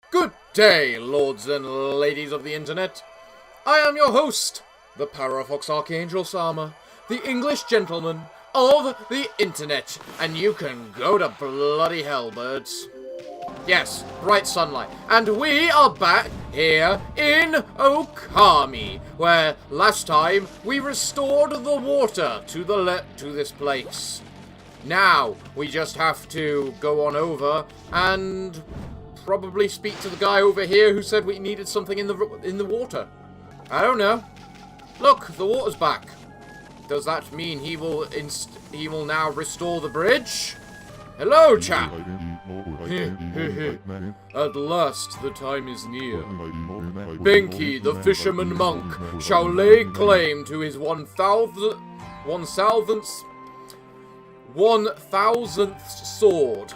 Good day, lords and ladies of the internet. I am your host, the Parafox Archangel Sama, the English gentleman of the internet, and you can go to bloody hell, birds. Yes, bright sunlight, and we are back here in Okami, where last time we restored the water to this place. Now we just have to go on over and probably speak to the guy over here who said we needed something in the water. I don't know. Look, the water's back. Does that mean he will now restore the bridge? Hello, chap. At last the time is near. Benki, the fisherman monk, shall lay claim to his 1,000th sword.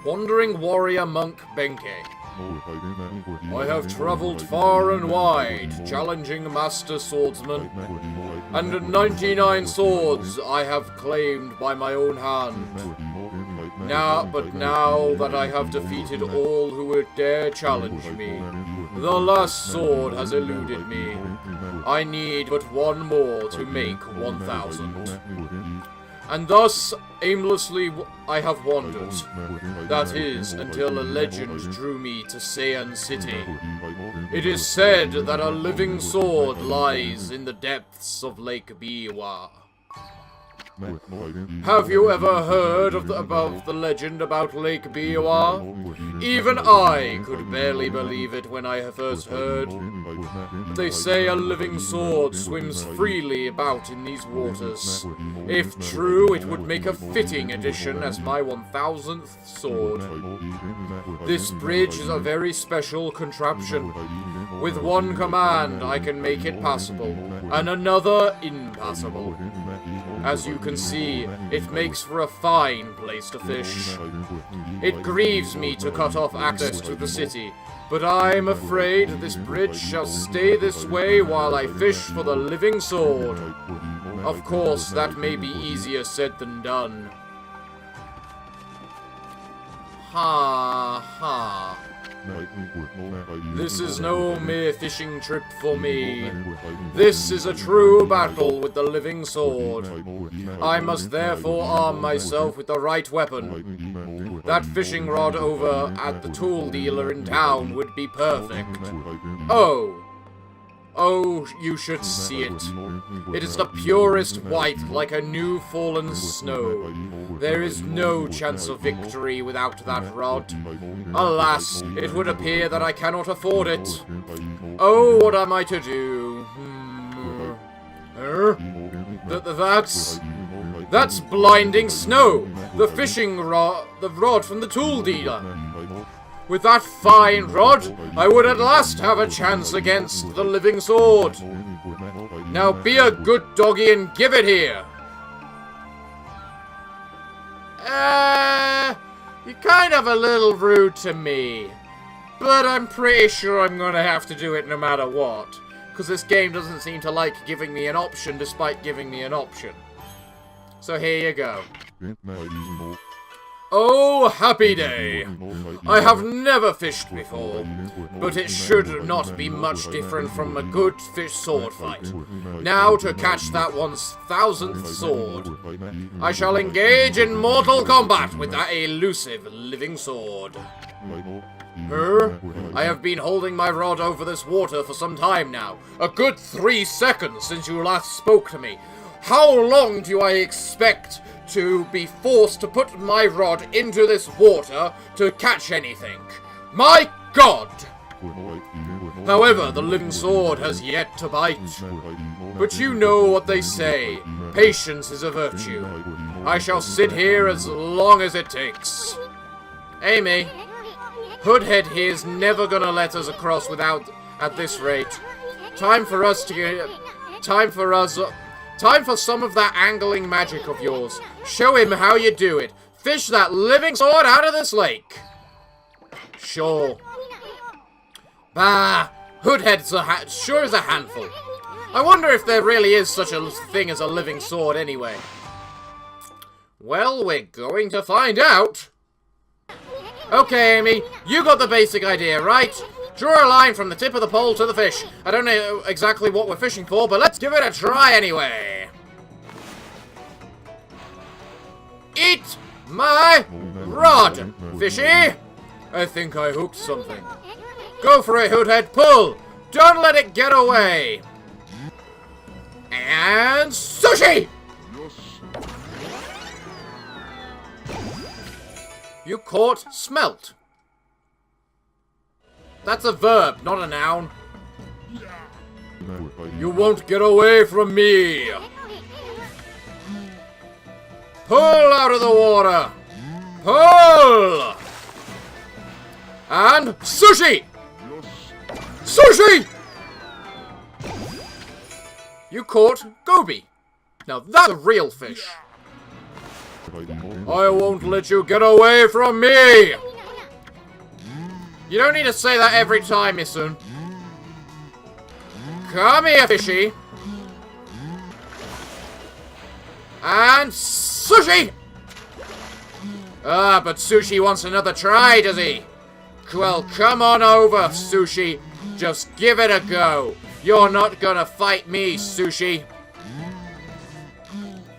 Wandering warrior monk Benki. I have travelled far and wide, challenging master swordsmen, and 99 swords I have claimed by my own hand. Now that I have defeated all who would dare challenge me, the last sword has eluded me. I need but one more to make 1,000. And thus, aimlessly, I have wandered. That is, until a legend drew me to sei-an City. It is said that a living sword lies in the depths of Lake Biwa. Have you ever heard about the legend about Lake Biwa? Even I could barely believe it when I first heard. They say a living sword swims freely about in these waters. If true, it would make a fitting addition as my 1,000th sword. This bridge is a very special contraption. With one command, I can make it passable, and another impassable. As you can see, it makes for a fine place to fish. It grieves me to cut off access to the city, but I'm afraid this bridge shall stay this way while I fish for the living sword. Of course, that may be easier said than done. Ha ha. This is no mere fishing trip for me. This is a true battle with the living sword. I must therefore arm myself with the right weapon. That fishing rod over at the tool dealer in town would be perfect. Oh, you should see it. It is the purest white, like a new fallen snow. There is no chance of victory without that rod. Alas, it would appear that I cannot afford it. Oh, what am I to do? That's blinding snow! The fishing rod, the rod from the tool dealer. With that fine rod, I would at last have a chance against the living sword. Now be a good doggy and give it here. You're kind of a little rude to me. But I'm pretty sure I'm gonna have to do it no matter what. Because this game doesn't seem to like giving me an option despite giving me an option. So here you go. Oh, happy day! I have never fished before, but it should not be much different from a good fish sword fight. Now to catch that 1,000th sword, I shall engage in mortal combat with that elusive living sword. I have been holding my rod over this water for some time now, a good 3 seconds since you last spoke to me. How long do I expect to be forced to put my rod into this water to catch anything? My God! However, the living sword has yet to bite. But you know what they say, patience is a virtue. I shall sit here as long as it takes. Amy, Hoodhead here's never gonna let us across without at this rate. Time for some of that angling magic of yours. Show him how you do it. Fish that living sword out of this lake. Sure. Bah, Hoodhead's sure is a handful. I wonder if there really is such a thing as a living sword anyway. Well, we're going to find out. Okay, Amy, you got the basic idea, right? Draw a line from the tip of the pole to the fish. I don't know exactly what we're fishing for, but let's give it a try anyway. Eat my rod, fishy! I think I hooked something. Go for it, Hoothead, pull! Don't let it get away! And sushi! You caught smelt. That's a verb, not a noun. You won't get away from me! Pull out of the water! Pull! And sushi! Sushi! You caught goby. Now that's a real fish. I won't let you get away from me! You don't need to say that every time, Issun. Come here, fishy. And sushi! Ah, but Sushi wants another try, does he? Well, come on over, Sushi. Just give it a go. You're not gonna fight me, Sushi.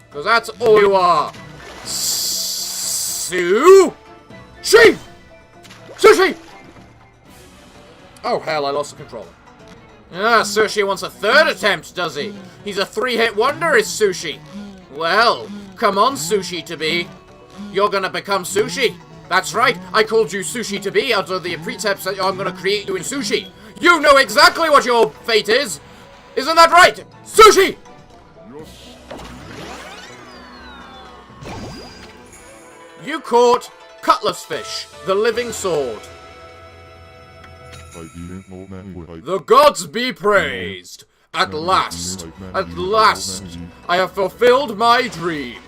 Because that's all you are. Sushi! Sushi! Oh, hell, I lost the controller. Ah, Sushi wants a third attempt, does he? He's a three-hit wonder, is Sushi. Well, come on, Sushi to be. You're gonna become Sushi. That's right, I called you Sushi to be under the pretext that I'm gonna create you in Sushi. You know exactly what your fate is. Isn't that right? Sushi! You caught cutlass fish, the living sword. The gods be praised. At last, I have fulfilled my dream.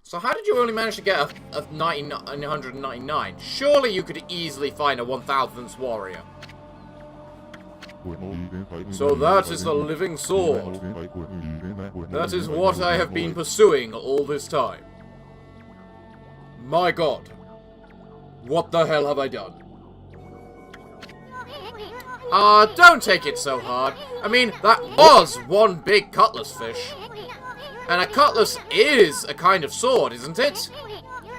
So how did you only manage to get a 999? Surely you could easily find a 1000th warrior. So that is the living sword. That is what I have been pursuing all this time. My god. What the hell have I done? Don't take it so hard. I mean, that was one big cutlass fish. And a cutlass is a kind of sword, isn't it?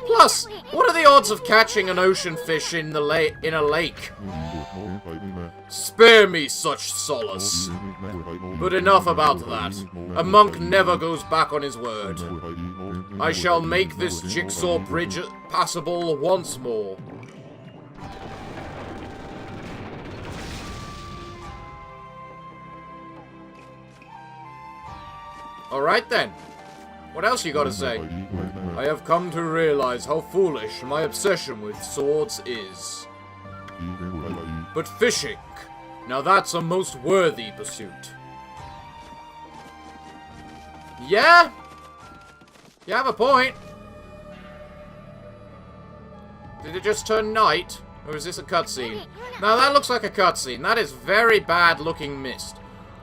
Plus, what are the odds of catching an ocean fish in a lake? Spare me such solace. But enough about that. A monk never goes back on his word. I shall make this jigsaw bridge passable once more. Alright then. What else you gotta say? I have come to realize how foolish my obsession with swords is. But fishing, now that's a most worthy pursuit. Yeah? You have a point. Did it just turn night? Or is this a cutscene? Now that looks like a cutscene. That is very bad looking mist.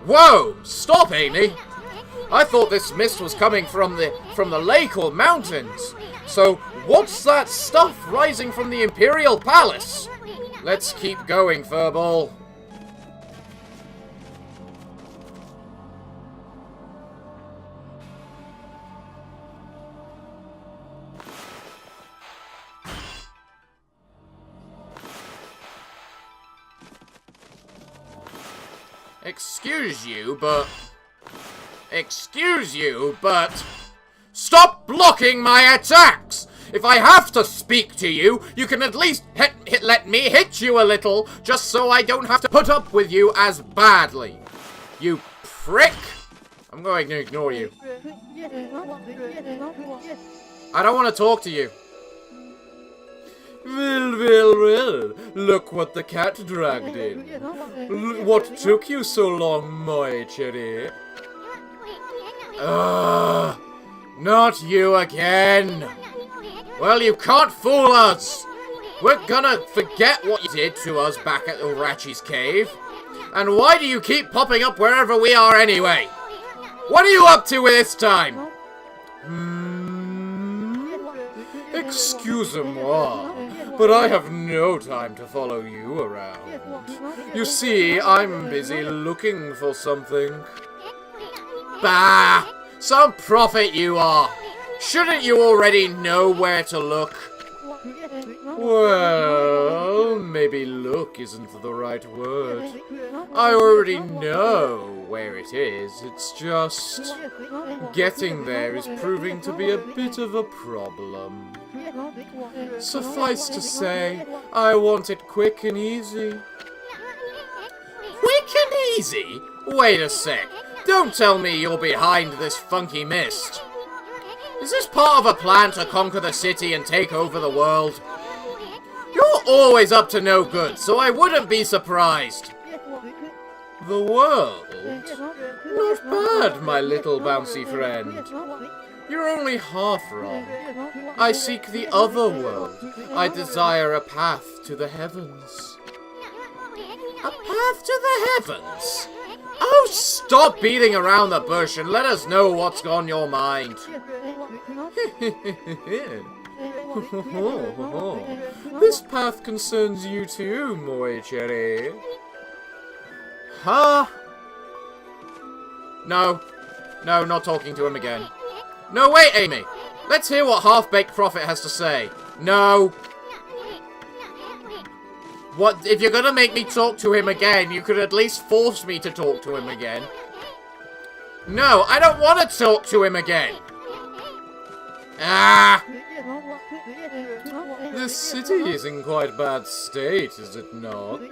Whoa! Stop, Amy! I thought this mist was coming from the lake or mountains. So, what's that stuff rising from the Imperial Palace? Let's keep going, Furball. Excuse you, but... Stop blocking my attacks! If I have to speak to you, you can at least let me hit you a little, just so I don't have to put up with you as badly. You prick! I'm going to ignore you. I don't want to talk to you. Well, look what the cat dragged in. What took you so long, my cherry? Not you again. Well, you can't fool us. We're gonna forget what you did to us back at Urachi's cave. And why do you keep popping up wherever we are anyway? What are you up to this time? Excusez-moi. but I have no time to follow you around. You see, I'm busy looking for something. Bah! Some prophet you are! Shouldn't you already know where to look? Well, maybe look isn't the right word. I already know where it is, it's just getting there is proving to be a bit of a problem. Suffice to say, I want it quick and easy. Quick and easy? Wait a sec. Don't tell me you're behind this funky mist. Is this part of a plan to conquer the city and take over the world? You're always up to no good, so I wouldn't be surprised. The world? Not bad, my little bouncy friend. You're only half wrong. I seek the other world. I desire a path to the heavens. A path to the heavens? Oh, stop beating around the bush and let us know what's on your mind. This path concerns you too, moi cherry. Huh? No, not talking to him again. No, wait, Amy. Let's hear what Half-Baked Prophet has to say. No. What? If you're gonna make me talk to him again, you could at least force me to talk to him again. No, I don't want to talk to him again. Ah! This city is in quite bad state, is it not?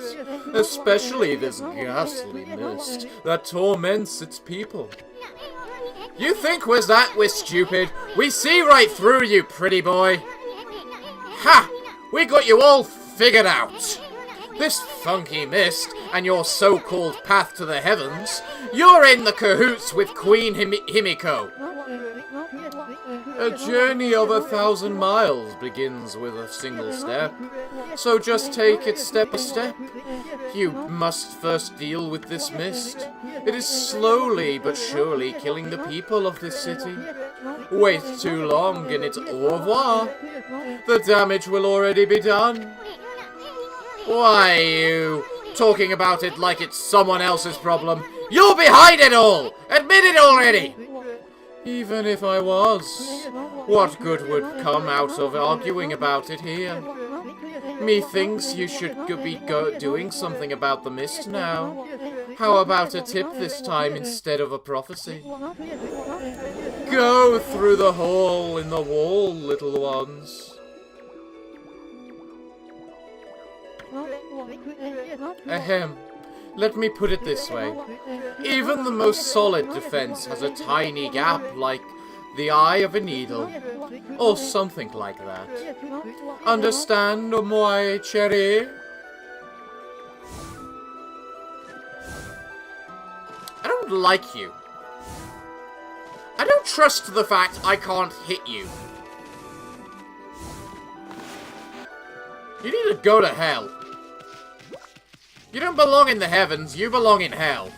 Especially this ghastly mist that torments its people. You think we're stupid? We see right through you, pretty boy. Ha! We got you all figured out. This funky mist and your so-called path to the heavens, you're in the cahoots with Queen Himiko. A journey of 1,000 miles begins with a single step, so just take it step by step. You must first deal with this mist. It is slowly but surely killing the people of this city. Wait too long and it's au revoir. The damage will already be done. Why are you talking about it like it's someone else's problem? You're behind it all! Admit it already! Even if I was, what good would come out of arguing about it here? Methinks you should be doing something about the mist now. How about a tip this time instead of a prophecy? Go through the hole in the wall, little ones. Ahem. Let me put it this way. Even the most solid defense has a tiny gap like the eye of a needle, or something like that. Understand, moi cherry? I don't like you. I don't trust the fact I can't hit you. You need to go to hell. You don't belong in the heavens, you belong in hell.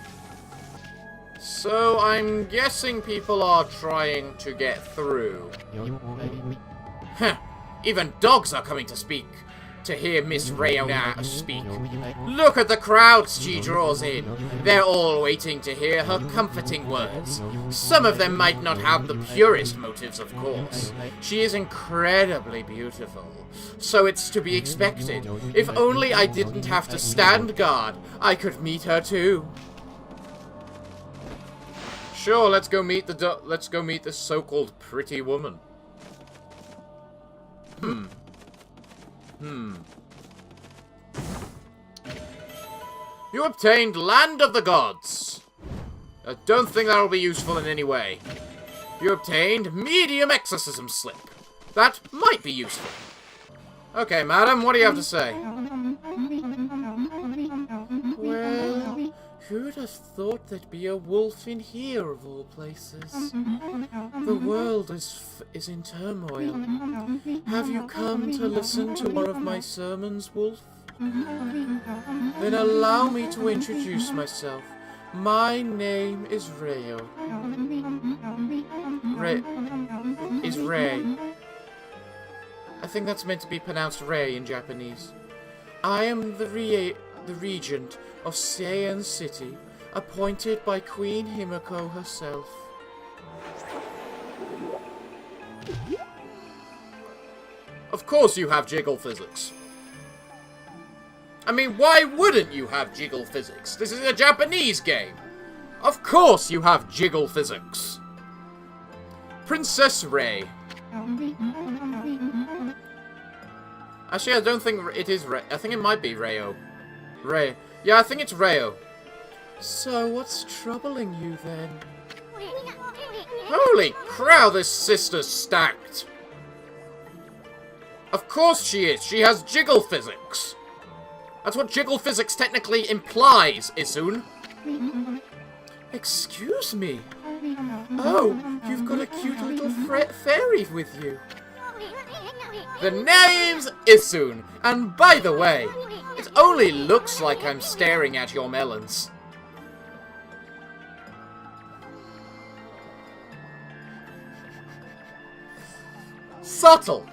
So I'm guessing people are trying to get through. Huh. Even dogs are coming to hear Miss Rayona speak. Look at the crowds she draws in. They're all waiting to hear her comforting words. Some of them might not have the purest motives, of course. She is incredibly beautiful, so it's to be expected. If only I didn't have to stand guard, I could meet her too. Sure, let's go meet this so-called pretty woman. You obtained Land of the Gods. I don't think that'll be useful in any way. You obtained Medium Exorcism Slip. That might be useful. Okay, madam, what do you have to say? Well, who'd have thought there'd be a wolf in here, of all places? The world is in turmoil. Have you come to listen to one of my sermons, wolf? Then allow me to introduce myself. My name is Rayo. Ray. I think that's meant to be pronounced Rei in Japanese. I am the regent of Sei-an City, appointed by Queen Himiko herself. Of course you have jiggle physics. I mean, why wouldn't you have jiggle physics? This is a Japanese game. Of course you have jiggle physics. Princess Rei. Actually, I don't think it is Rei. I think it might be Reo. Rei. Yeah, I think it's Reo. So, what's troubling you then? Holy crow, this sister's stacked. Of course she is. She has jiggle physics. That's what jiggle physics technically implies, Issun. Excuse me. Oh, you've got a cute little fairy with you. The name's Issun, and by the way, it only looks like I'm staring at your melons. Subtle.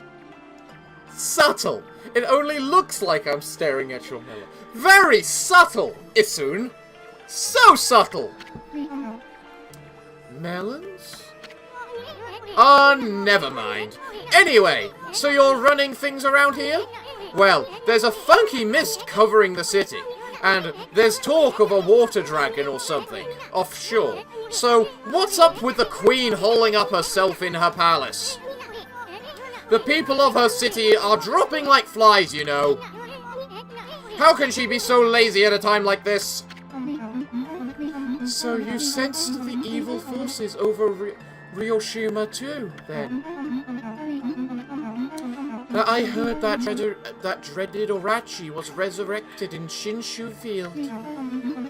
Subtle. It only looks like I'm staring at your melon. Very subtle, Issun. So subtle. Melons? Oh, never mind. Anyway, so you're running things around here? Well, there's a funky mist covering the city, and there's talk of a water dragon or something, offshore. So, what's up with the queen holding up herself in her palace? The people of her city are dropping like flies, you know. How can she be so lazy at a time like this? So you sensed the evil forces over Ryoshima too, then? I heard that dreaded Orachi was resurrected in Shinshu Field,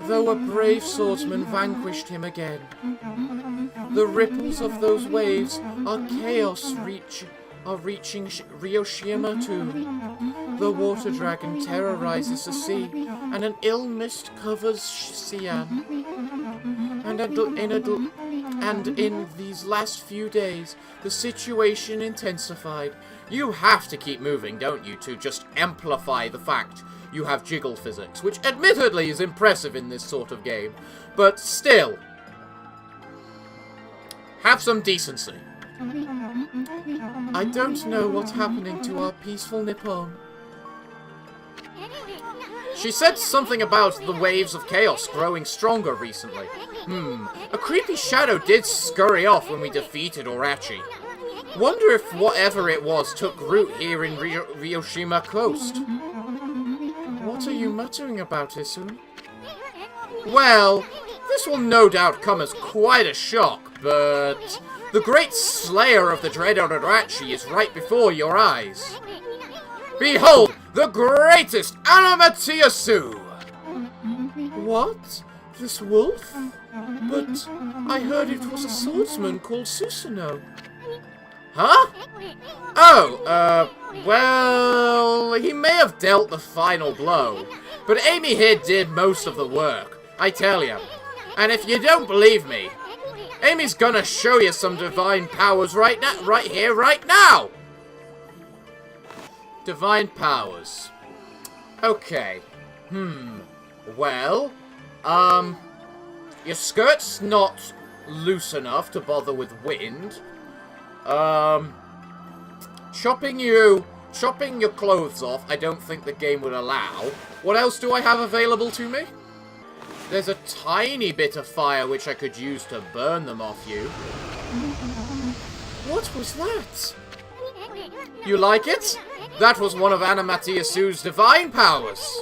though a brave swordsman vanquished him again. The ripples of those waves are chaos reaching Ryoshima too. The water dragon terrorizes the sea, and an ill mist covers sei-an. And in these last few days, the situation intensified. You have to keep moving, don't you, to just amplify the fact you have jiggle physics, which admittedly is impressive in this sort of game, but still, have some decency. I don't know what's happening to our peaceful Nippon. She said something about the waves of chaos growing stronger recently. A creepy shadow did scurry off when we defeated Orachi. Wonder if whatever it was took root here in Ryoshima coast. What are you muttering about, Issun? Well, this will no doubt come as quite a shock, but the great slayer of the dreaded Orachi is right before your eyes. Behold, the greatest Animatiasu! What? This wolf? But I heard it was a swordsman called Susanoo. Huh? Oh, well, he may have dealt the final blow, but Amy here did most of the work, I tell you. And if you don't believe me, Amy's gonna show you some divine powers right now, right here, right now! Divine powers. Okay. Well, your skirt's not loose enough to bother with wind. Chopping your clothes off, I don't think the game would allow. What else do I have available to me? There's a tiny bit of fire which I could use to burn them off you. What was that? You like it? That was one of Animatiasu's divine powers.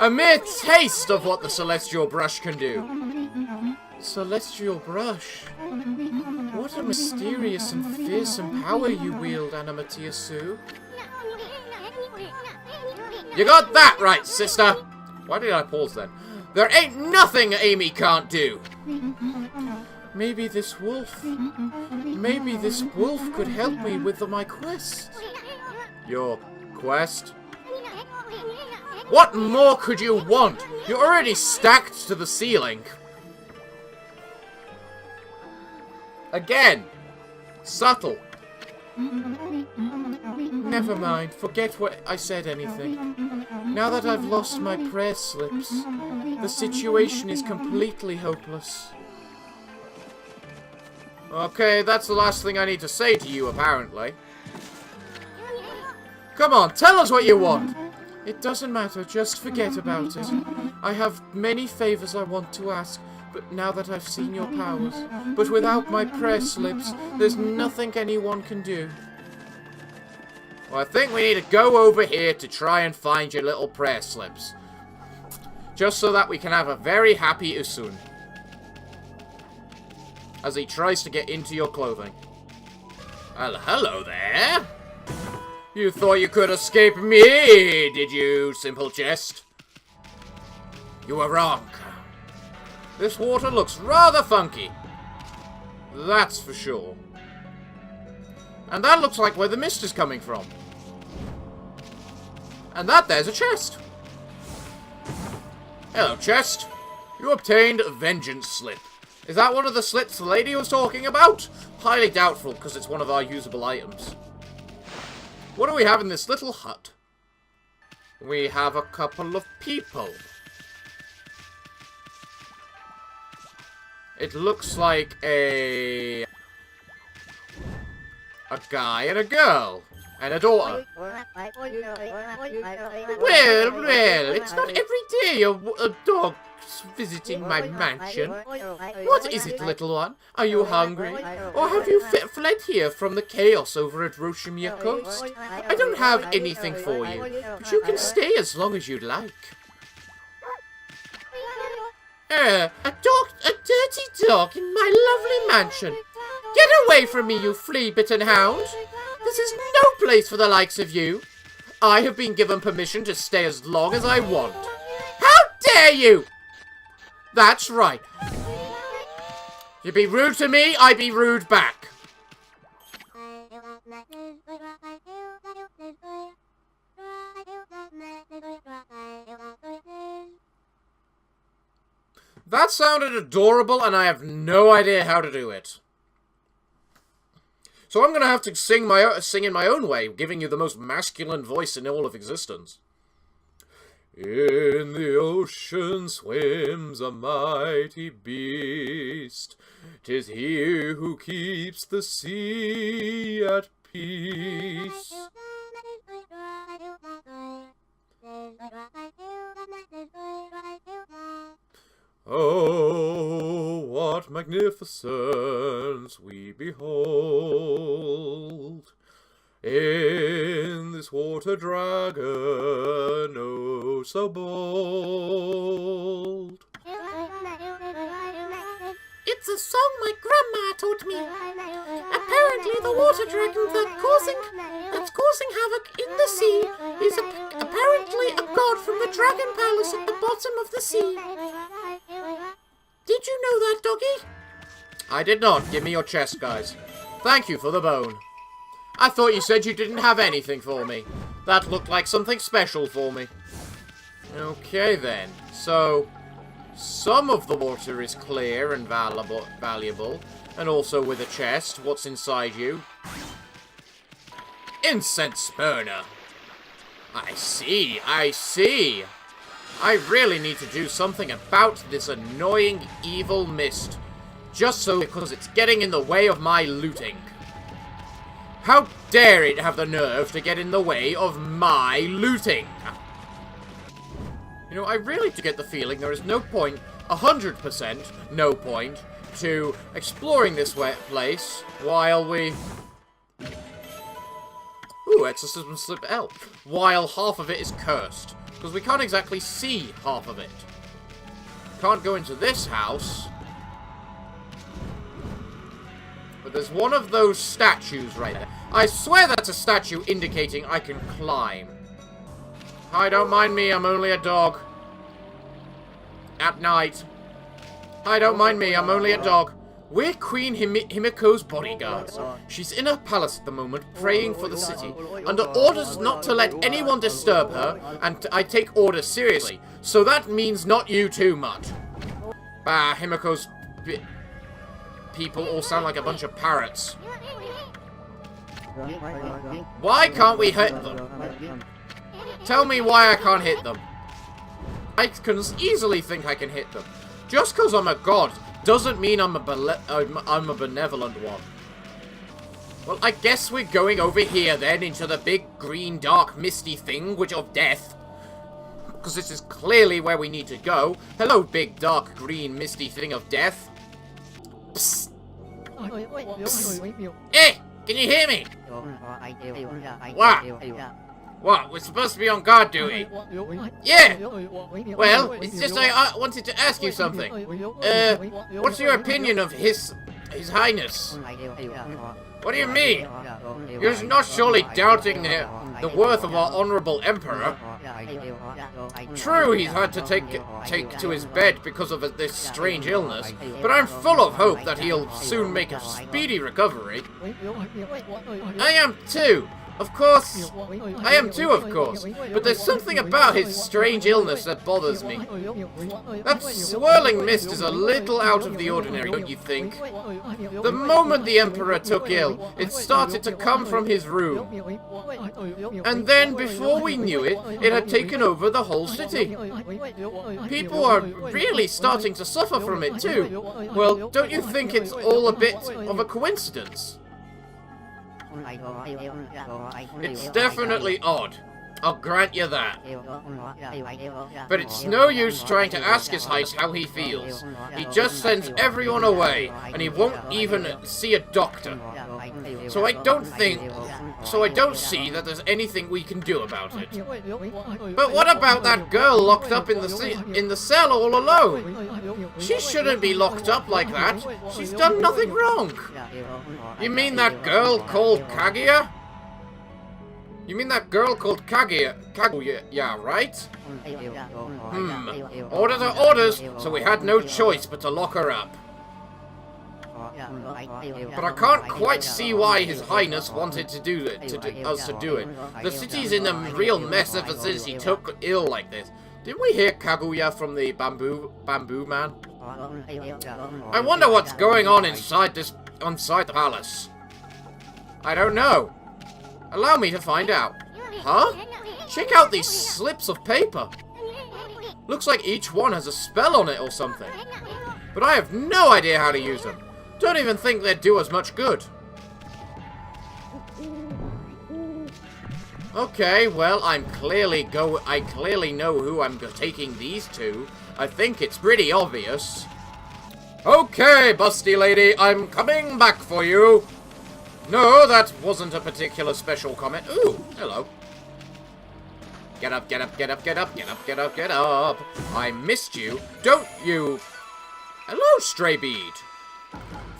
A mere taste of what the Celestial Brush can do. Celestial Brush? What a mysterious and fearsome power you wield, Animatiasu. You got that right, sister! Why did I pause then? There ain't nothing Amy can't do! Maybe this wolf could help me with my quest. Your quest? What more could you want? You're already stacked to the ceiling. Again, subtle. Never mind. Forget what I said anything. Now that I've lost my prayer slips, the situation is completely hopeless. Okay, that's the last thing I need to say to you, apparently. Come on, tell us what you want! It doesn't matter, just forget about it. I have many favors I want to ask, but now that I've seen your powers. But without my prayer slips, there's nothing anyone can do. Well, I think we need to go over here to try and find your little prayer slips. Just so that we can have a very happy Issun. As he tries to get into your clothing. Well, hello there. You thought you could escape me, did you, simple chest? You were wrong. This water looks rather funky. That's for sure. And that looks like where the mist is coming from. And there's a chest. Hello, chest. You obtained a vengeance slip. Is that one of the slips the lady was talking about? Highly doubtful, because it's one of our usable items. What do we have in this little hut? We have a couple of people. It looks like a guy and a girl. And a daughter. Well, it's not every day a dog's visiting my mansion. What is it, little one? Are you hungry? Or have you fled here from the chaos over at Roshimia Coast? I don't have anything for you, but you can stay as long as you'd like. A dirty dog in my lovely mansion. Get away from me, you flea-bitten hound! This is no place for the likes of you. I have been given permission to stay as long as I want. How dare you! That's right. You be rude to me, I be rude back. That sounded adorable, and I have no idea how to do it. So I'm going to have to sing in my own way, giving you the most masculine voice in all of existence. In the ocean swims a mighty beast. 'Tis he who keeps the sea at peace. Oh, what magnificence we behold in this water dragon, oh so bold. It's a song my grandma taught me. Apparently the water dragon that's causing havoc in the sea is apparently a god from the dragon palace at the bottom of the sea. Did you know that, doggy? I did not. Give me your chest, guys. Thank you for the bone. I thought you said you didn't have anything for me. That looked like something special for me. Okay, then. So, some of the water is clear and valuable. And also with a chest. What's inside you? Incense burner. I see. I really need to do something about this annoying evil mist. Just so because it's getting in the way of my looting. How dare it have the nerve to get in the way of my looting? You know, I really do get the feeling there is no point, 100% no point, to exploring this place while we... Ooh, exorcism slip L. While half of it is cursed. Because we can't exactly see half of it. Can't go into this house. But there's one of those statues right there. I swear that's a statue indicating I can climb. Hi, don't mind me, I'm only a dog. At night. Hi, don't mind me, I'm only a dog. We're Queen Himiko's bodyguards. She's in her palace at the moment, praying for the city, under orders not to let anyone disturb her, and I take orders seriously. So that means not you too much. Bah, Himiko's people all sound like a bunch of parrots. Why can't we hit them? Tell me why I can't hit them. I can easily think I can hit them. Just because I'm a god doesn't mean I'm a benevolent one. Well, I guess we're going over here then into the big green dark misty thing, which of death. Because this is clearly where we need to go. Hello, big dark green misty thing of death. Psst. Psst. Hey, can you hear me? What? What? We're supposed to be on guard duty. Yeah. Well, it's just I wanted to ask you something. What's your opinion of His Highness? What do you mean? You're not surely doubting the worth of our honorable emperor. True, he's had to take to his bed because of this strange illness, but I'm full of hope that he'll soon make a speedy recovery. I am too. Of course, I am too, of course, but there's something about his strange illness that bothers me. That swirling mist is a little out of the ordinary, don't you think? The moment the Emperor took ill, it started to come from his room. And then, before we knew it, it had taken over the whole city. People are really starting to suffer from it too. Well, don't you think it's all a bit of a coincidence? It's definitely odd. I'll grant you that. But it's no use trying to ask His Highness how he feels. He just sends everyone away, and he won't even see a doctor. So I don't see that there's anything we can do about it. But what about that girl locked up in the cell all alone? She shouldn't be locked up like that. She's done nothing wrong. You mean that girl called Kaguya? You mean that girl called Kaguya, right? Orders are orders, so we had no choice but to lock her up. But I can't quite see why His Highness wanted to do it, us to do it. The city's in a real mess ever since he took ill like this. Didn't we hear Kaguya from the bamboo man? I wonder what's going on inside the palace. I don't know. Allow me to find out. Huh? Check out these slips of paper. Looks like each one has a spell on it or something. But I have no idea how to use them. Don't even think they'd do us much good. Okay, well, I clearly know who I'm taking these to. I think it's pretty obvious. Okay, busty lady, I'm coming back for you. No, that wasn't a particular special comment. Ooh, hello. Get up, get up, get up, get up, get up, get up, get up. I missed you, don't you? Hello, stray bead.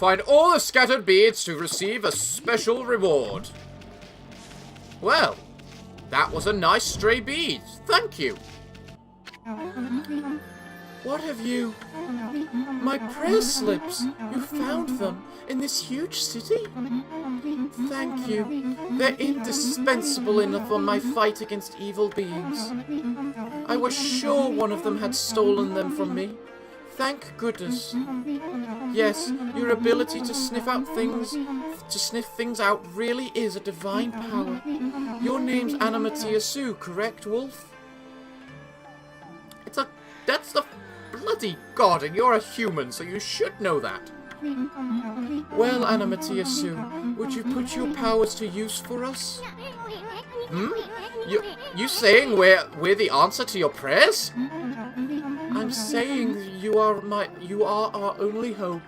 Find all the scattered beads to receive a special reward. Well, that was a nice stray bead. Thank you. What have you? My prayer slips. You found them in this huge city? Thank you. They're indispensable enough for my fight against evil beings. I was sure one of them had stolen them from me. Thank goodness. Yes, your ability to sniff things out really is a divine power. Your name's Issun, correct, Wolf? That's the bloody god, and you're a human, so you should know that. Well, Issun, would you put your powers to use for us? You saying we're the answer to your prayers? I'm saying you are our only hope.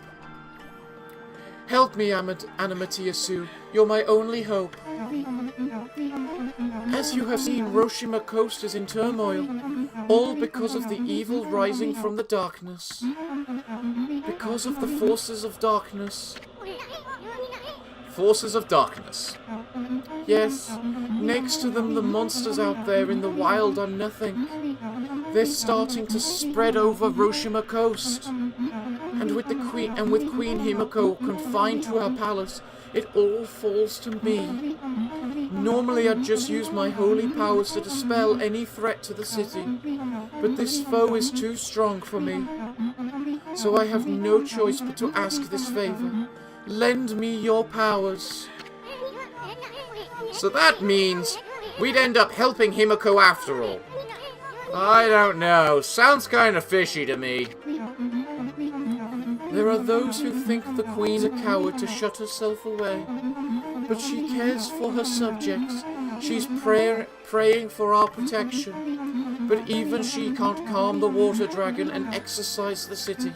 Help me, Issun. You're my only hope. As you have seen, Roshima Coast is in turmoil, all because of the evil rising from the darkness. Because of the forces of darkness. Forces of darkness. Yes, next to them the monsters out there in the wild are nothing. They're starting to spread over Roshima Coast. And with Queen Himiko confined to her palace, it all falls to me. Normally I'd just use my holy powers to dispel any threat to the city, but this foe is too strong for me. So I have no choice but to ask this favor. Lend me your powers. So that means we'd end up helping Himiko after all. I don't know. Sounds kind of fishy to me. There are those who think the Queen's a coward to shut herself away. But she cares for her subjects. She's praying for our protection. But even she can't calm the water dragon and exorcise the city.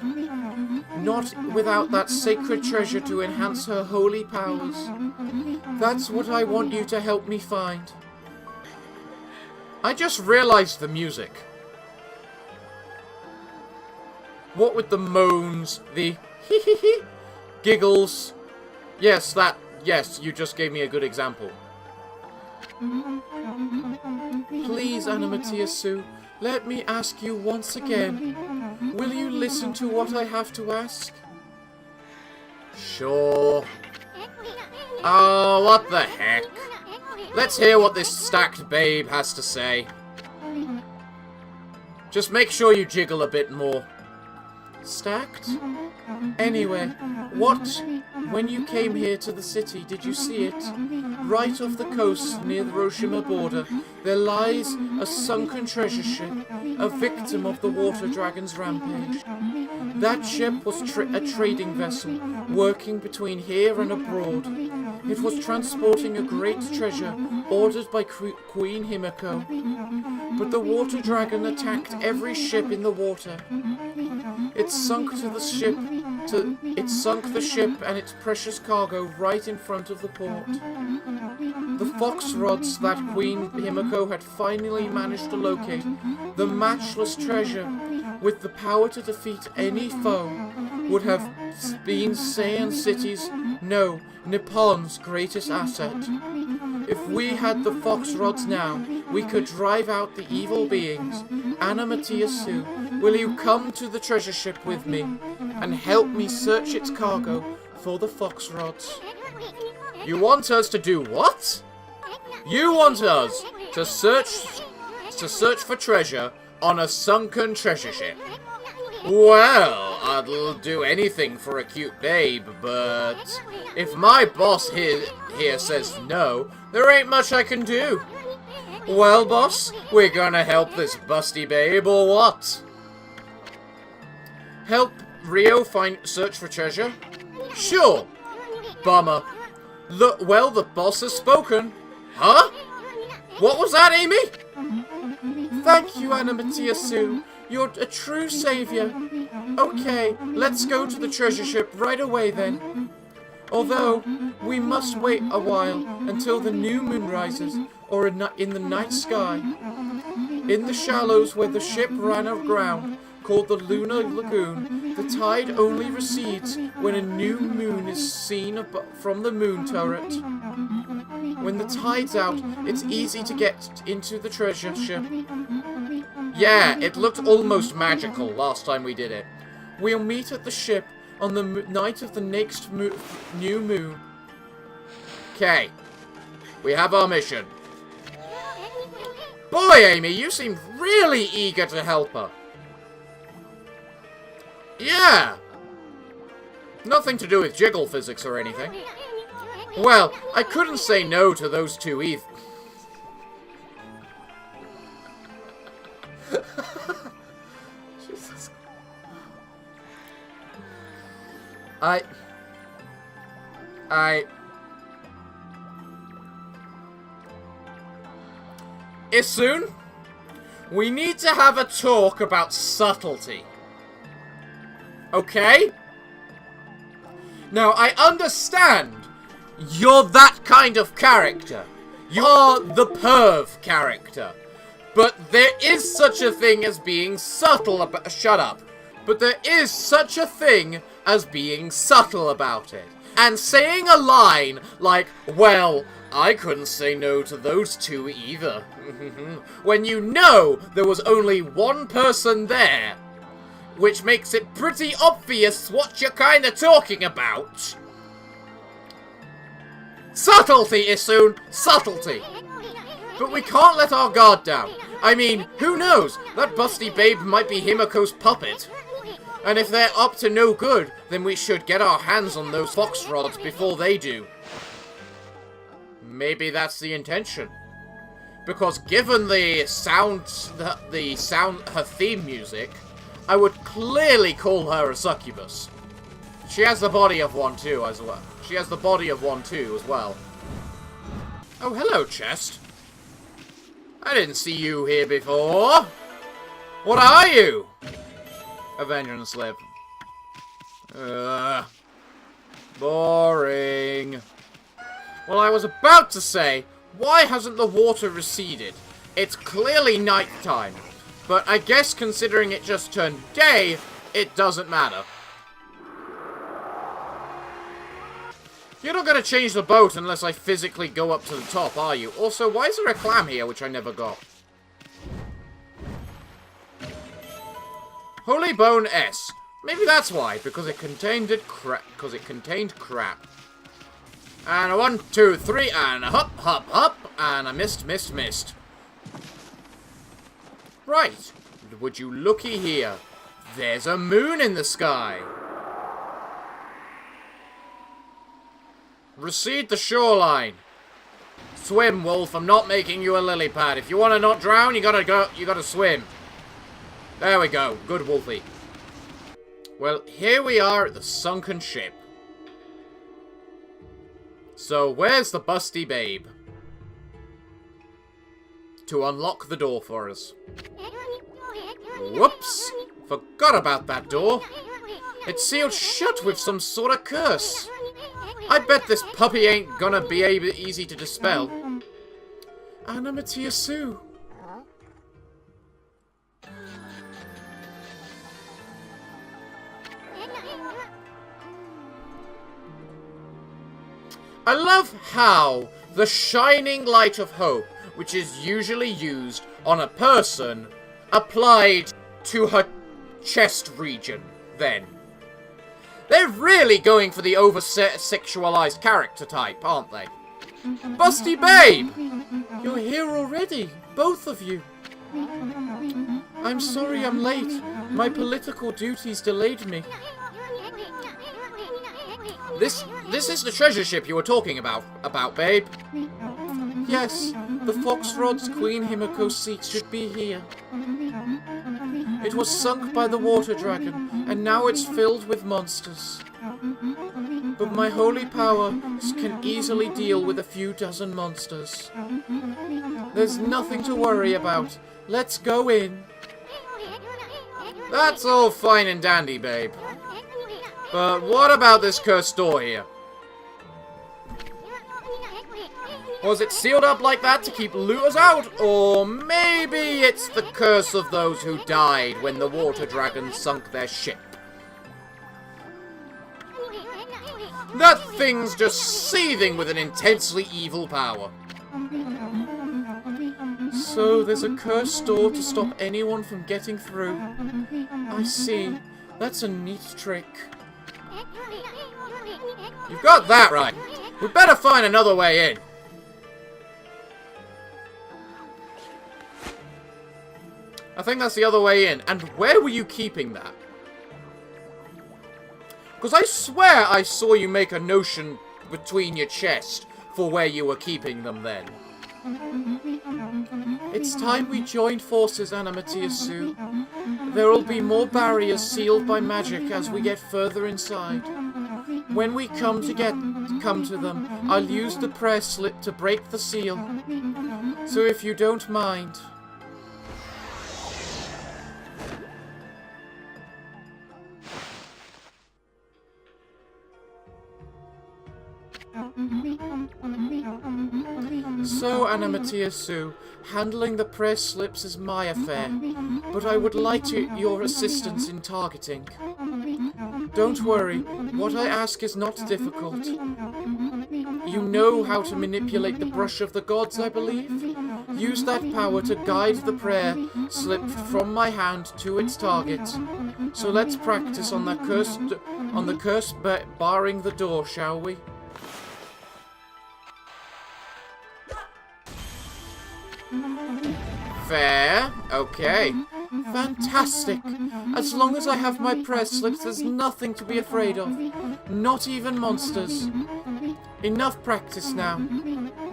Not without that sacred treasure to enhance her holy powers. That's what I want you to help me find. I just realized the music. What with the moans, the hee giggles. Yes, you just gave me a good example. Please, Anamatia-su, let me ask you once again. Will you listen to what I have to ask? Sure. Oh, what the heck. Let's hear what this stacked babe has to say. Just make sure you jiggle a bit more. Stacked? Anyway, when you came here to the city, did you see it? Right off the coast near the Hiroshima border, there lies a sunken treasure ship, a victim of the water dragon's rampage. That ship was a trading vessel, working between here and abroad. It was transporting a great treasure, ordered by Queen Himiko. But the water dragon attacked every ship in the water. It sunk the ship and its precious cargo right in front of the port. The fox rods that Queen Himiko had finally managed to locate, the matchless treasure, with the power to defeat any foe, would have been sei-an City's, no, Nippon's greatest asset. If we had the fox rods now, we could drive out the evil beings. Anamatia-su, will you come to the treasure ship with me and help me search its cargo for the fox rods? You want us to do what? You want us to search for treasure on a sunken treasure ship? Well, I'd do anything for a cute babe, but if my boss here says no, there ain't much I can do. Well, boss, we're gonna help this busty babe, or what? Help Rio search for treasure? Sure. Bummer. Look, well, the boss has spoken. Huh? What was that, Amy? Thank you, Anamatia-su. You're a true savior. Okay, let's go to the treasure ship right away then. Although, we must wait a while until the new moon rises, or in the night sky. In the shallows where the ship ran aground, called the Lunar Lagoon, the tide only recedes when a new moon is seen from the moon turret. When the tide's out, it's easy to get into the treasure ship. Yeah, it looked almost magical last time we did it. We'll meet at the ship on the night of the next new moon. Okay. We have our mission. Boy, Amy, you seem really eager to help her. Yeah. Nothing to do with jiggle physics or anything. Well, I couldn't say no to those two either. Jesus. Issun, we need to have a talk about subtlety. Okay? Now, I understand you're that kind of character. You're the perv character. But there is such a thing as being subtle about... Shut up. But there is such a thing as being subtle about it. And saying a line like, well, I couldn't say no to those two either. When you know there was only one person there. Which makes it pretty obvious what you're kinda talking about. Subtlety, Issun! Subtlety! But we can't let our guard down. I mean, who knows? That busty babe might be Himiko's puppet. And if they're up to no good, then we should get our hands on those fox rods before they do. maybe that's the intention. Because given the sound, her theme music, I would clearly call her a succubus. She has the body of one too, as well. Oh, hello, chest. I didn't see you here before. What are you? Avenger slip. Boring. Well, I was about to say, why hasn't the water receded? It's clearly night time. But I guess considering it just turned day, it doesn't matter. You're not going to change the boat unless I physically go up to the top, are you? Also, why is there a clam here, which I never got? Holy Bone S. Maybe that's why, because it contained crap. And a 1, 2, 3, and a hop, hop, hop, and a missed. Right. Would you looky here? There's a moon in the sky. Recede the shoreline. Swim, Wolf. I'm not making you a lily pad. If you want to not drown, you gotta swim. There we go. Good, Wolfie. Well, here we are at the sunken ship. So, where's the busty babe? To unlock the door for us. Whoops! Forgot about that door. It's sealed shut with some sort of curse. I bet this puppy ain't gonna be easy to dispel. Anamatia Sue. I love how the shining light of hope, which is usually used on a person, applied to her chest region, then. They're really going for the over-sexualized character type, aren't they? Busty Babe! You're here already, both of you. I'm sorry I'm late. My political duties delayed me. This is the treasure ship you were talking about, babe. Yes, the Foxrod's Queen Himiko seat should be here. It was sunk by the water dragon, and now it's filled with monsters. But my holy powers can easily deal with a few dozen monsters. There's nothing to worry about. Let's go in. That's all fine and dandy, babe. But what about this cursed door here? Was it sealed up like that to keep looters out? Or maybe it's the curse of those who died when the water dragon sunk their ship? That thing's just seething with an intensely evil power. So there's a cursed door to stop anyone from getting through. I see. That's a neat trick. You've got that right. We'd better find another way in. I think that's the other way in. And where were you keeping that? Because I swear I saw you make a notion between your chest for where you were keeping them then. It's time we joined forces, Anamatia Sue. There will be more barriers sealed by magic as we get further inside. When we come to them, I'll use the prayer slip to break the seal. So if you don't mind... So, Anamatia Sue, handling the prayer slips is my affair, but I would like your assistance in targeting. Don't worry, what I ask is not difficult. You know how to manipulate the brush of the gods, I believe? Use that power to guide the prayer slip from my hand to its target. So let's practice on the curse barring the door, shall we? Fair. Okay. Fantastic. As long as I have my prayer slips, there's nothing to be afraid of. Not even monsters. Enough practice now.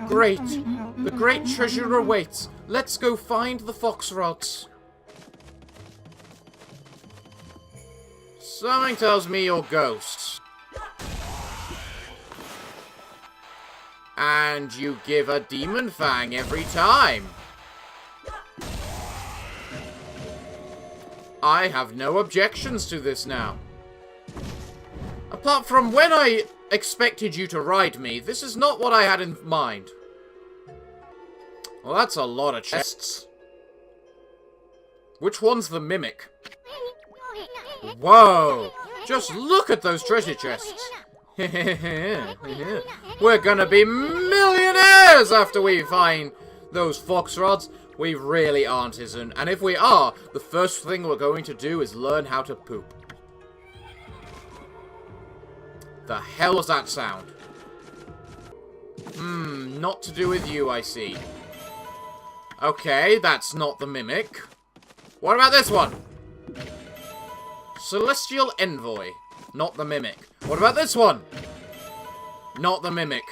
Great. The great treasure awaits. Let's go find the fox rods. Something tells me you're ghosts. And you give a demon fang every time. I have no objections to this now. Apart from when I expected you to ride me, this is not what I had in mind. Well, that's a lot of chests. Which one's the mimic? Whoa! Just look at those treasure chests. We're gonna be millionaires after we find those fox rods. We really aren't, Issun. And if we are, the first thing we're going to do is learn how to poop. The hell was that sound? Not to do with you, I see. Okay, that's not the mimic. What about this one? Celestial Envoy. Not the mimic. What about this one? Not the mimic.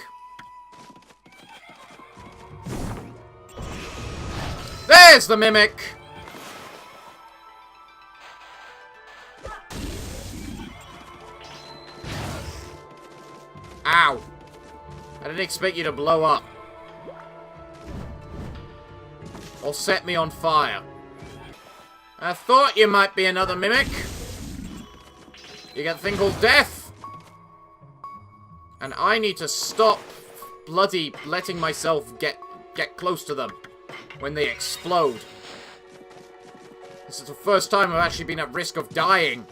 There's the mimic! Ow. I didn't expect you to blow up. Or set me on fire. I thought you might be another mimic. You get a thing called death. And I need to stop bloody letting myself get close to them when they explode. This is the first time I've actually been at risk of dying.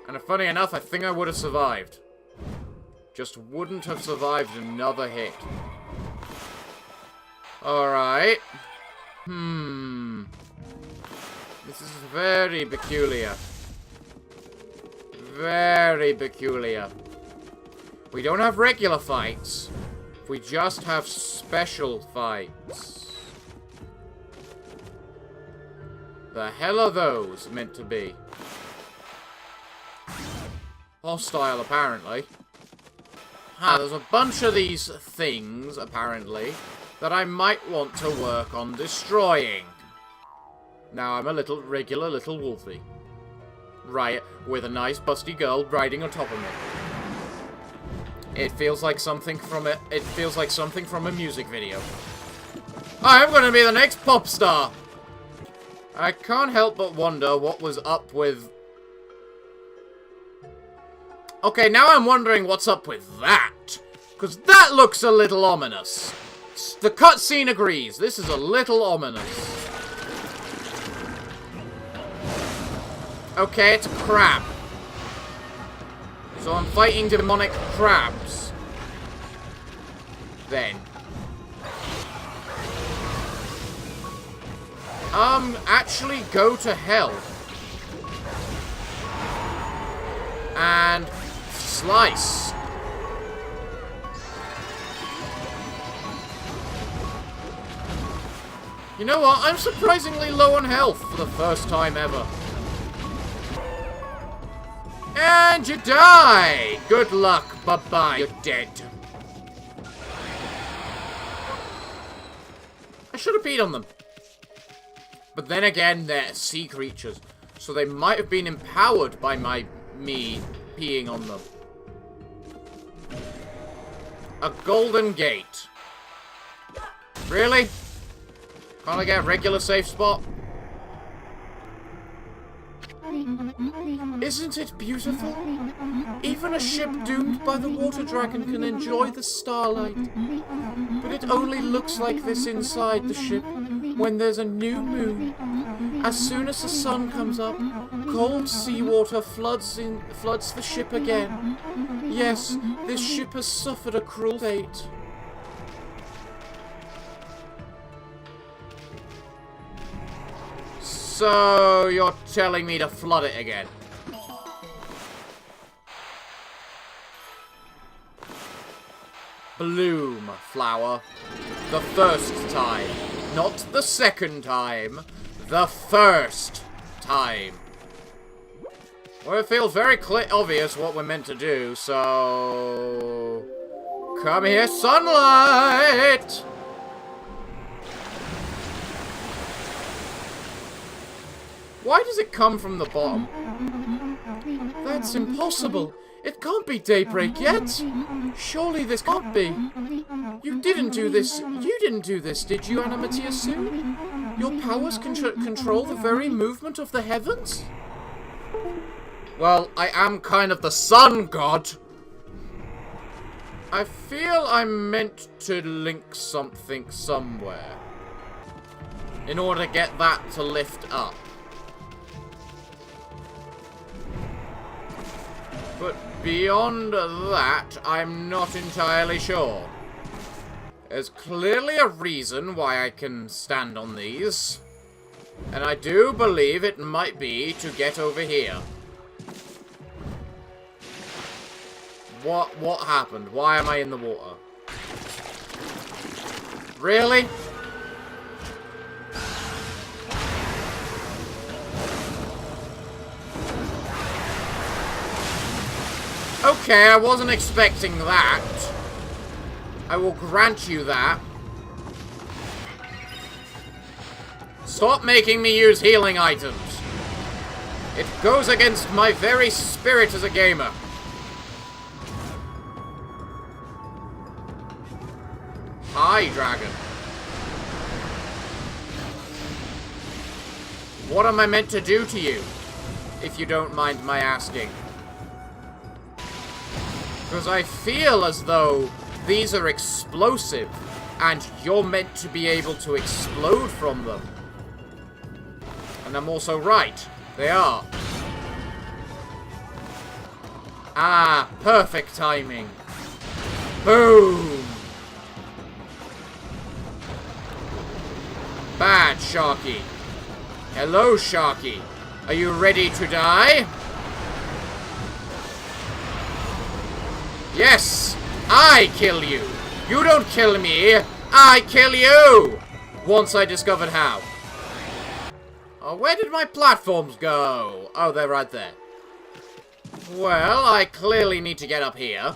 And funny enough, I think I would have survived. Just wouldn't have survived another hit. Alright. This is very peculiar. Very peculiar. We don't have regular fights. We just have special fights. The hell are those meant to be? Hostile, apparently. There's a bunch of these things, apparently, that I might want to work on destroying. Now I'm a regular little wolfie. Right, with a nice busty girl riding on top of me. It feels like something from a music video. I'm gonna be the next pop star! I can't help but wonder what was up with... Okay, now I'm wondering what's up with that. Because that looks a little ominous. The cutscene agrees. This is a little ominous. Okay, it's a crab. So I'm fighting demonic crabs. Then. Actually go to hell. And slice. You know what? I'm surprisingly low on health for the first time ever. And you die! Good luck. Bye-bye. You're dead. I should have peed on them. But then again, they're sea creatures. So they might have been empowered by me peeing on them. A golden gate. Really? Can't I get a regular safe spot? Isn't it beautiful? Even a ship doomed by the water dragon can enjoy the starlight. But it only looks like this inside the ship when there's a new moon. As soon as the sun comes up, cold seawater floods the ship again. Yes, this ship has suffered a cruel fate. So, you're telling me to flood it again? Bloom, flower. The first time. Not the second time. The first time. Well, it feels very obvious what we're meant to do, so... Come here, sunlight! Why does it come from the bottom? That's impossible. It can't be daybreak yet. Surely this can't be. You didn't do this. You didn't do this, did you, Anamati Issun? Your powers control the very movement of the heavens? Well, I am kind of the sun god. I feel I'm meant to link something somewhere in order to get that to lift up. But beyond that, I'm not entirely sure. There's clearly a reason why I can stand on these. And I do believe it might be to get over here. What happened? Why am I in the water? Really? Okay, I wasn't expecting that. I will grant you that. Stop making me use healing items. It goes against my very spirit as a gamer. Hi, dragon. What am I meant to do to you? If you don't mind my asking. Because I feel as though these are explosive, and you're meant to be able to explode from them. And I'm also right. They are. Ah, perfect timing. Boom! Bad, Sharky. Hello, Sharky. Are you ready to die? Yes! I kill you! You don't kill me! I kill you! Once I discovered how. Oh, where did my platforms go? Oh, they're right there. Well, I clearly need to get up here.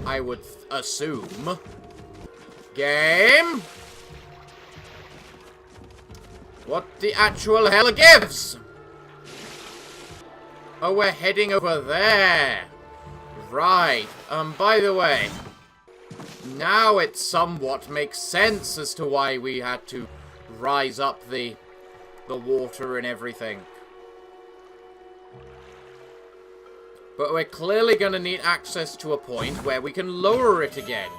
I would assume. Game? What the actual hell gives? Oh, we're heading over there. Right. By the way, now it somewhat makes sense as to why we had to rise up the water and everything. But we're clearly going to need access to a point where we can lower it again.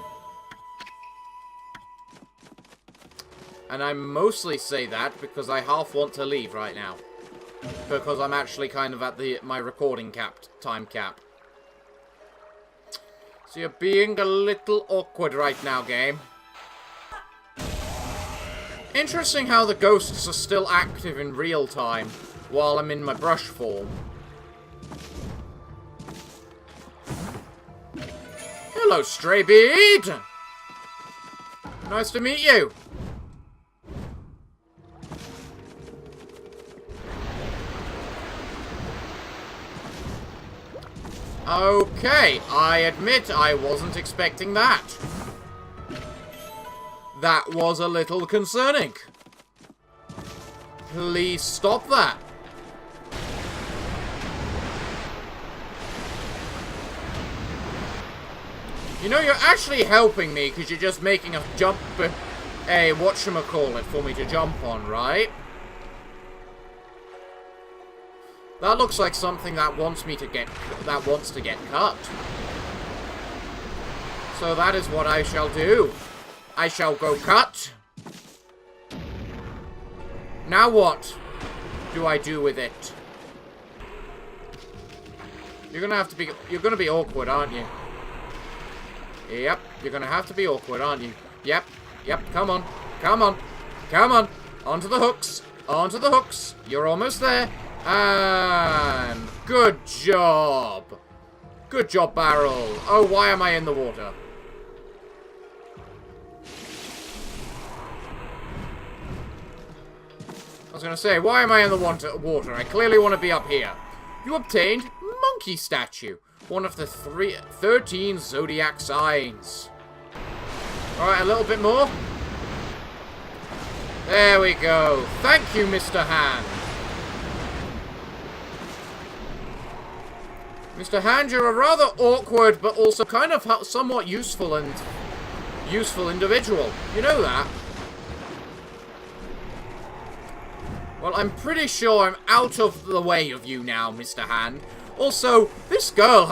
And I mostly say that because I half want to leave right now. Because I'm actually kind of at my recording time cap. So you're being a little awkward right now, game. Interesting how the ghosts are still active in real time while I'm in my brush form. Hello, stray bead! Nice to meet you! Okay, I admit I wasn't expecting that. That was a little concerning. Please stop that. You know, you're actually helping me because you're just making a jump, a whatchamacallit for me to jump on, right? That looks like something that wants to get cut. So that is what I shall do. I shall go cut. Now what do I do with it? You're gonna be awkward, aren't you? Yep, you're gonna have to be awkward, aren't you? Yep, come on. Come on. Come on. Onto the hooks. Onto the hooks. You're almost there. And good job. Good job, Barrel. Oh, why am I in the water? I was going to say, why am I in the water? I clearly want to be up here. You obtained Monkey Statue, one of the 13 zodiac signs. Alright, a little bit more. There we go. Thank you, Mr. Hand. Mr. Hand, you're a rather awkward, but also kind of somewhat useful individual. You know that? Well, I'm pretty sure I'm out of the way of you now, Mr. Hand. Also, this girl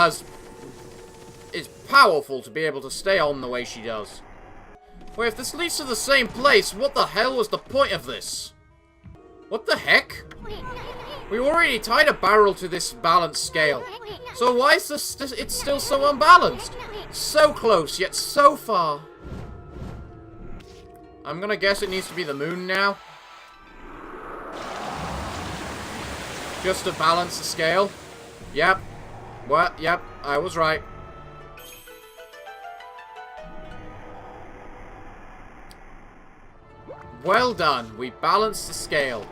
is powerful to be able to stay on the way she does. Wait, if this leads to the same place, what the hell was the point of this? What the heck? We already tied a barrel to this balance scale. So why is it's still so unbalanced? So close, yet so far. I'm gonna guess it needs to be the moon now. Just to balance the scale. Yep. What? Yep, I was right. Well done. We balanced the scale.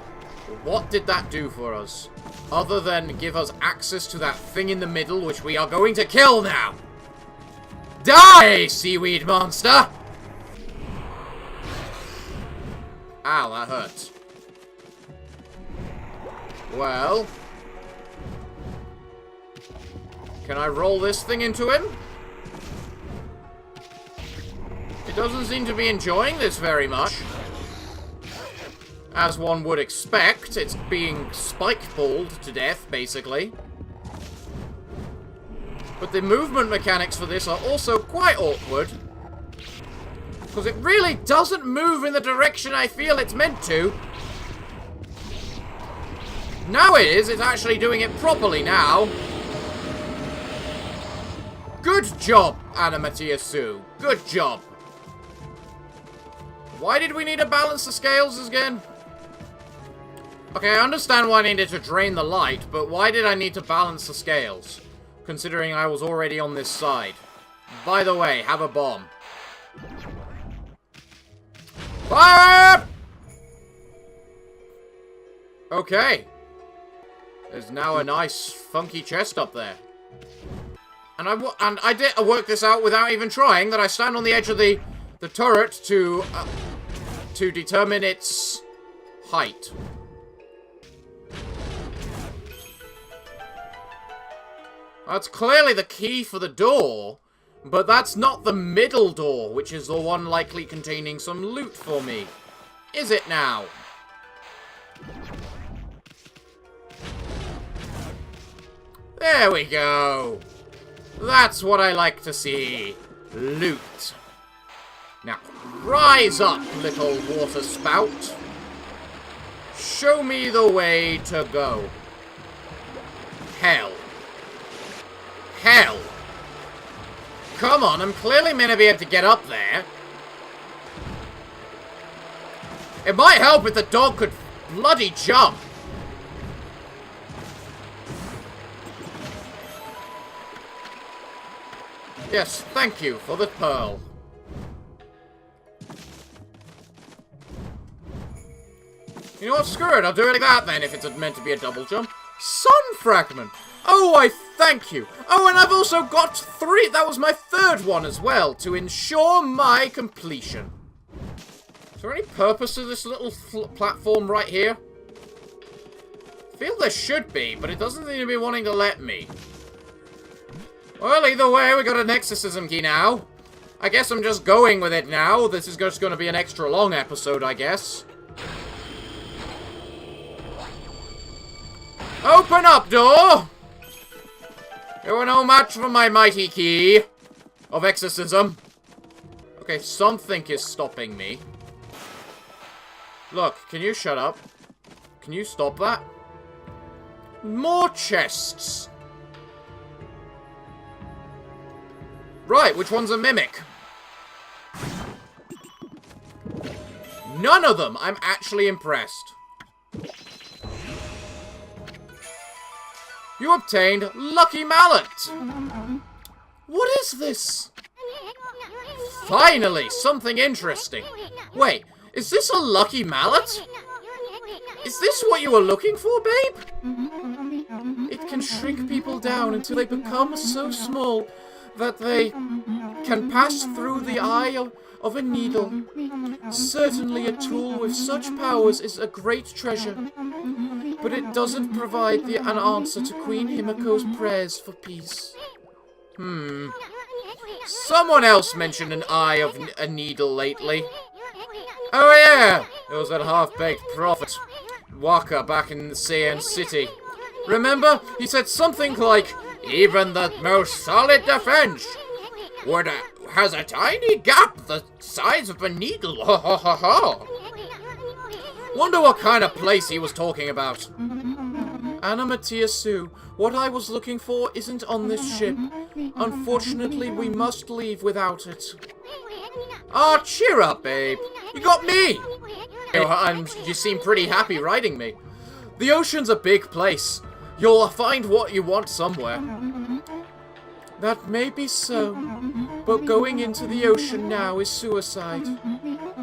What did that do for us? Other than give us access to that thing in the middle, which we are going to kill now. Die, seaweed monster! Ow, that hurts. Well... can I roll this thing into him? It doesn't seem to be enjoying this very much. As one would expect, it's being spike-balled to death, basically. But the movement mechanics for this are also quite awkward. Because it really doesn't move in the direction I feel it's meant to. Now it is, it's actually doing it properly now. Good job, Anamatia Sue. Good job. Why did we need to balance the scales again? Okay, I understand why I needed to drain the light, but why did I need to balance the scales? Considering I was already on this side. By the way, have a bomb. Fire! Okay. There's now a nice, funky chest up there. And I did work this out without even trying, that I stand on the edge of the turret to determine its height. That's clearly the key for the door, but that's not the middle door, which is the one likely containing some loot for me. Is it now? There we go. That's what I like to see. Loot. Now, rise up, little water spout. Show me the way to go. Hell. Hell. Come on, I'm clearly meant to be able to get up there. It might help if the dog could bloody jump. Yes, thank you for the pearl. You know what? Screw it. I'll do it like that then if it's meant to be a double jump. Sun fragment. Oh, I thank you. Oh, and I've also got 3. That was my 3rd one as well to ensure my completion. Is there any purpose to this little platform right here? I feel there should be, but it doesn't seem to be wanting to let me. Well, either way, we got an exorcism key now. I guess I'm just going with it now. This is just going to be an extra long episode, I guess. Open up, door! You are no match for my mighty key of exorcism. Okay, something is stopping me. Look, can you shut up? Can you stop that? More chests. Right, which one's a mimic? None of them! I'm actually impressed. You obtained Lucky Mallet! What is this? Finally, something interesting. Wait, is this a Lucky Mallet? Is this what you were looking for, babe? It can shrink people down until they become so small that they can pass through the eye of a needle. Certainly a tool with such powers is a great treasure, but it doesn't provide an answer to Queen Himiko's prayers for peace. Someone else mentioned an eye of a needle lately. Oh yeah, it was that half-baked prophet, Waka, back in the sei-an city. Remember? He said something like, even the most solid defense has a tiny gap the size of a needle. Ha ha ha ha. Wonder what kind of place he was talking about. Anna Mattia-Sue, what I was looking for isn't on this ship. Unfortunately, we must leave without it. Ah, cheer up, babe. You got me. You seem pretty happy riding me. The ocean's a big place. You'll find what you want somewhere. That may be so, but going into the ocean now is suicide.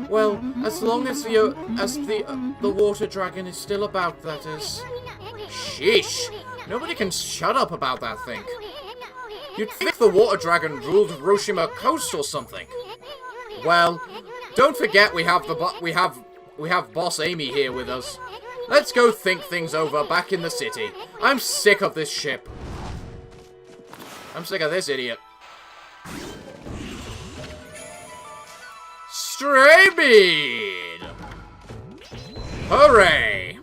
Well, as long as the water dragon is still about, that is. Sheesh. Nobody can shut up about that thing. You'd think the water dragon ruled Hiroshima Coast or something. Well, don't forget we have Boss Amy here with us. Let's go think things over back in the city. I'm sick of this ship. I'm sick of this idiot. Stray bead! Hooray!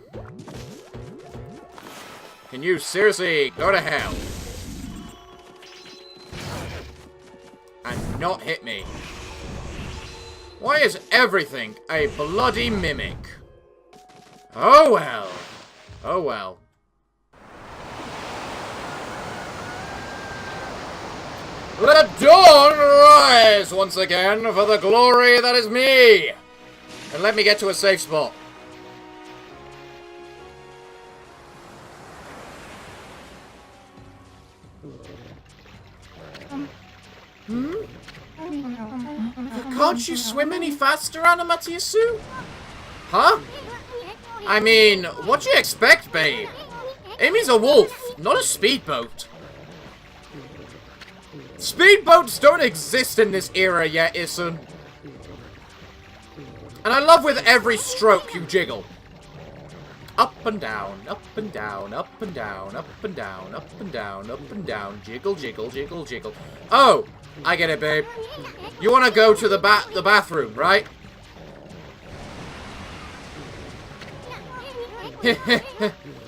Can you seriously go to hell? And not hit me. Why is everything a bloody mimic? Oh well. Oh well. Let dawn rise once again for the glory that is me! And let me get to a safe spot. Can't you swim any faster, Anna Mattia-Sue? Huh? I mean, what do you expect, babe? Amy's a wolf, not a speedboat. Speedboats don't exist in this era yet, Issun. And I love with every stroke you jiggle. Up and down, up and down, up and down, up and down, up and down, up and down. Jiggle, jiggle, jiggle, jiggle. Oh, I get it, babe. You want to go to the bathroom, right?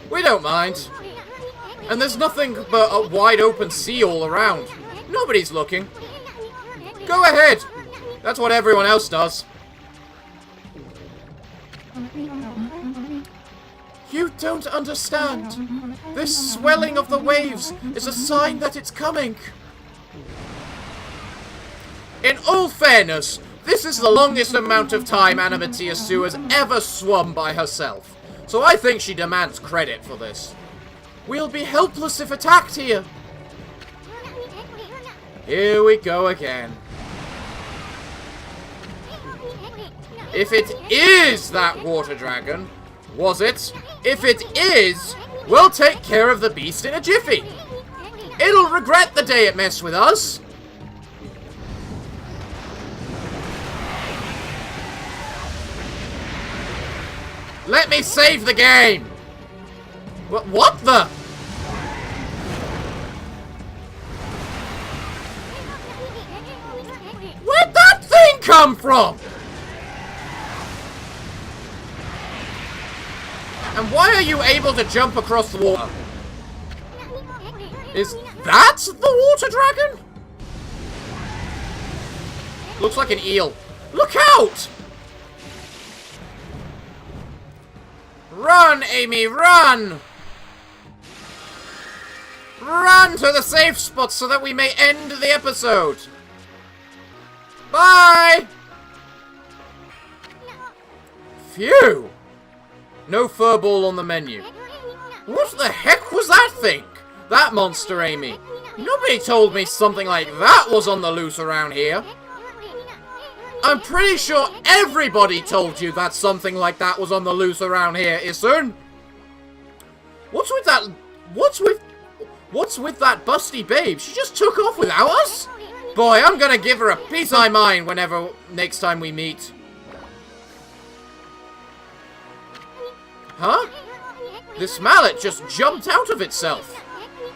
We don't mind. And there's nothing but a wide open sea all around. Nobody's looking. Go ahead. That's what everyone else does. You don't understand. This swelling of the waves is a sign that it's coming. In all fairness, this is the longest amount of time Anna Mattia-Sue has ever swum by herself. So I think she demands credit for this. We'll be helpless if attacked here. Here we go again. If it is that water dragon, was it? If it is, we'll take care of the beast in a jiffy. It'll regret the day it messed with us. Let me save the game! What the? Where'd that thing come from? And why are you able to jump across the water? Is that the water dragon? Looks like an eel. Look out! Run, Amy, run! Run to the safe spot so that we may end the episode. Bye! Phew! No furball on the menu. What the heck was that thing? That monster, Amy. Nobody told me something like that was on the loose around here. I'm pretty sure everybody told you that something like that was on the loose around here, Issun. What's with that? What's with that busty babe? She just took off without us? Boy, I'm gonna give her a piece of my mind whenever next time we meet. Huh? This mallet just jumped out of itself.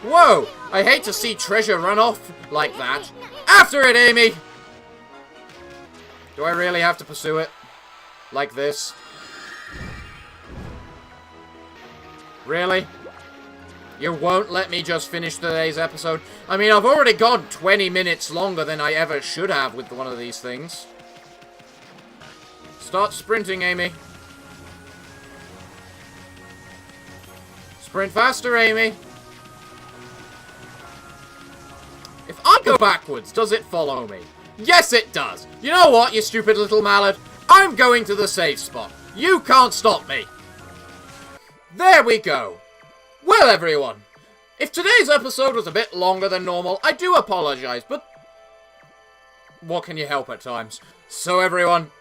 Whoa, I hate to see treasure run off like that. After it, Amy! Do I really have to pursue it? Like this? Really? You won't let me just finish today's episode? I mean, I've already gone 20 minutes longer than I ever should have with one of these things. Start sprinting, Amy. Sprint faster, Amy. If I go backwards, does it follow me? Yes, it does. You know what, you stupid little mallet? I'm going to the safe spot. You can't stop me. There we go. Well, everyone, if today's episode was a bit longer than normal, I do apologize, but what can you help at times? So, everyone,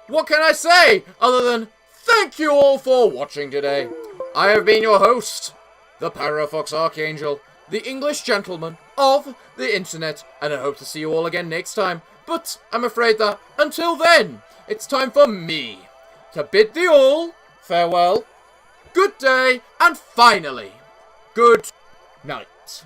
what can I say other than thank you all for watching today. I have been your host, the Parafox Archangel, the English gentleman of the internet, and I hope to see you all again next time. But I'm afraid that, until then, it's time for me to bid thee all farewell, good day, and finally, good night.